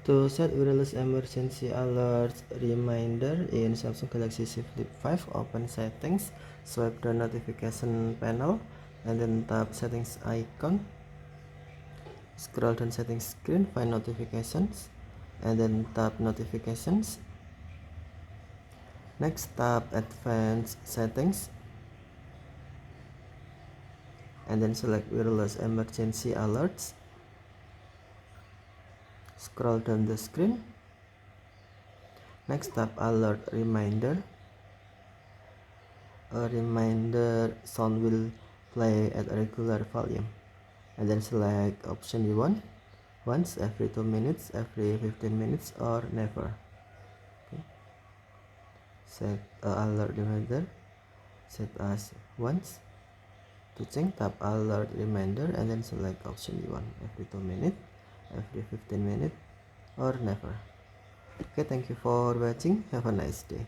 To set wireless emergency alerts reminder in Samsung Galaxy Z Flip 5, open settings, swipe the notification panel, and then tap settings icon. Scroll down settings screen, find notifications, and then tap notifications. Next, tap advanced settings, and then select wireless emergency alerts. Scroll down the screen. Next, tap alert reminder. A reminder sound will play at a regular volume, and then select option you want: once, every 2 minutes, every 15 minutes, or never. Okay. Set alert reminder, set as once. To change, tap alert reminder and then select option you want: every 2 minutes, every 15 minutes, or never. Okay, thank you for watching. Have a nice day.